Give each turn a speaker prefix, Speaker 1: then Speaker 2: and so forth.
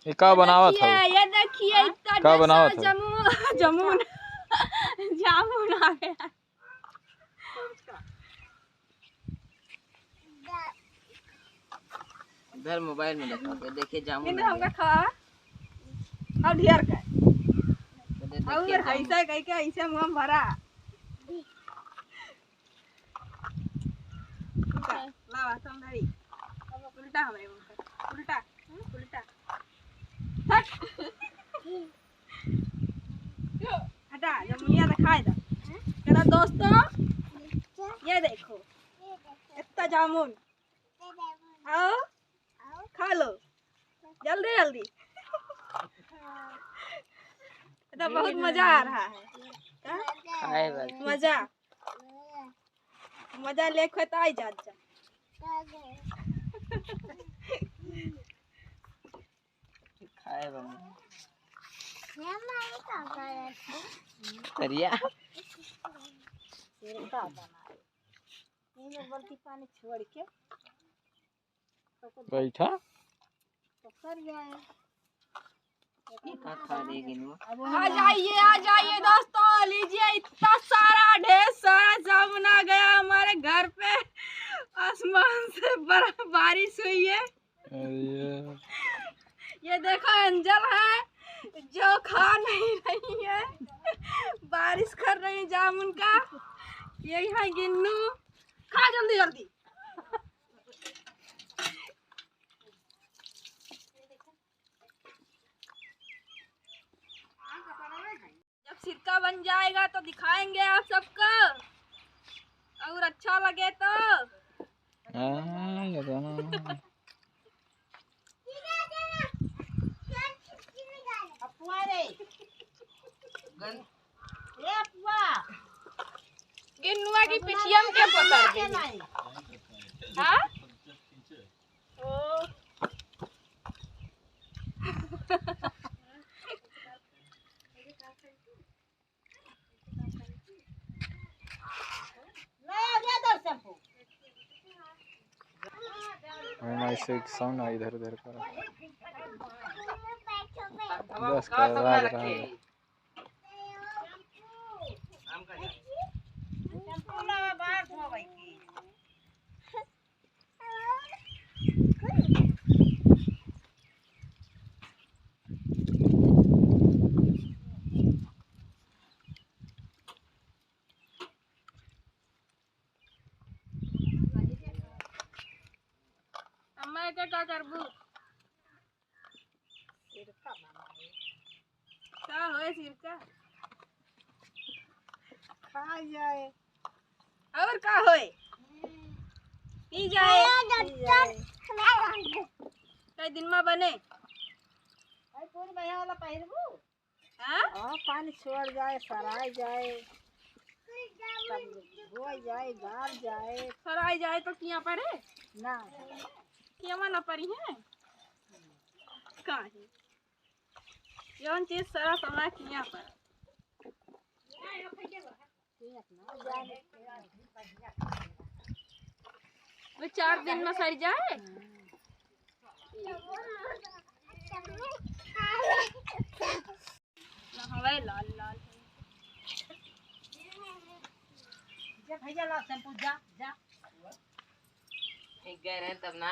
Speaker 1: ये का बनावत है?
Speaker 2: ये देखिए इतना
Speaker 1: का बनावत है?
Speaker 2: जामुन जामुन आ गया।
Speaker 3: इधर मोबाइल में देखा देखिए जामुन
Speaker 2: हमका खावा और ढेर का और
Speaker 3: देखिए
Speaker 2: ऐसा कह के ऐसे मुंह में भरा लावा समझी उल्टा हमें उल्टा उल्टा हटा जमुनिया दिखाए दो तेरा दोस्तों। ये देखो इतना जामुन आओ खा लो जल्दी जल्दी। तो बहुत मजा आ रहा है। मजा मजा ले तो आई जा
Speaker 3: खाए करिया
Speaker 2: बल्टी पानी छोड़ के
Speaker 1: बैठा
Speaker 2: तो सर जाए।
Speaker 3: आ
Speaker 2: जाइए दोस्तों, लीजिए इतना सारा ढेर सारा जामुन आ गया हमारे घर पे। आसमान से बड़ा बारिश हुई है। ये देखो एंजल है जो खा नहीं रही है, बारिश कर रही है जामुन का। ये है गिन्नू, खा जल्दी जल्दी। जब सिरका बन जाएगा तो दिखाएंगे आप सबको, और अच्छा लगे तो। गिन्नुआ की पिछिया में क्या पकड़ दी? हाँ? ओ
Speaker 1: ऐसे साउंड इधर उधर कर 10 का राज रहा है।
Speaker 2: मैं क्या करबू? क्या होए सिरका खा जाए और का होए पी जाए। कई दिन में बने पानी छोड़ जाए, सराय जाए, हो जाए, गार जाए। सराय जाए तो किया पड़े ना, किया ना पड़ी है काहे जौन चीज सारा समय किया पर वो 4 दिन में सर जाए। हवाई लाल लाल
Speaker 3: भैया ला शैम्पू जा जा एक गए रहे तब ना